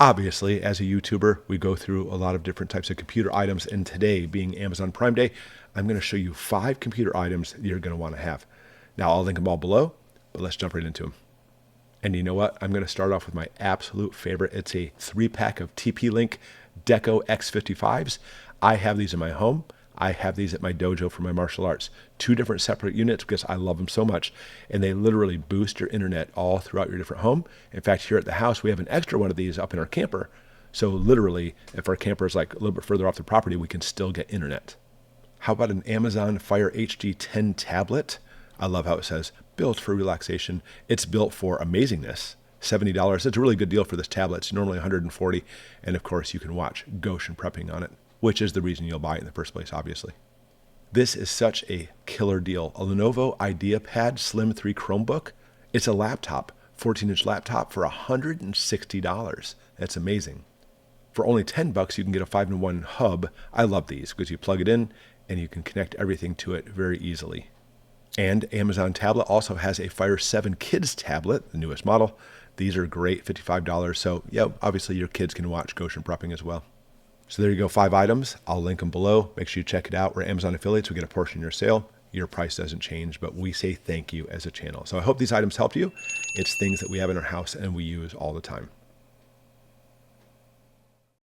Obviously, as a YouTuber, we go through a lot of different types of computer items, and today, being Amazon Prime Day, I'm going to show you 5 computer items you're going to want to have. Now, I'll link them all below, but let's jump right into them. And you know what? I'm going to start off with my absolute favorite. It's a 3-pack of TP-Link Deco X55s. I have these in my home. I have these at my dojo for my martial arts. 2 different separate units because I love them so much. And they literally boost your internet all throughout your different home. In fact, here at the house, we have an extra one of these up in our camper. So literally, if our camper is like a little bit further off the property, we can still get internet. How about an Amazon Fire HD 10 tablet? I love how it says, built for relaxation. It's built for amazingness. $70. It's a really good deal for this tablet. It's normally $140. And of course, you can watch Goshen prepping on it, which is the reason you'll buy it in the first place, obviously. This is such a killer deal. A Lenovo IdeaPad Slim 3 Chromebook. It's a laptop, 14-inch laptop for $160. That's amazing. For only $10, you can get a 5-in-1 hub. I love these because you plug it in and you can connect everything to it very easily. And Amazon Tablet also has a Fire 7 Kids tablet, the newest model. These are great, $55. So yeah, obviously your kids can watch Goshen prepping as well. So there you go, 5 items. I'll link them below. Make sure you check it out. We're Amazon affiliates. We get a portion of your sale. Your price doesn't change, but we say thank you as a channel. So I hope these items helped you. It's things that we have in our house and we use all the time.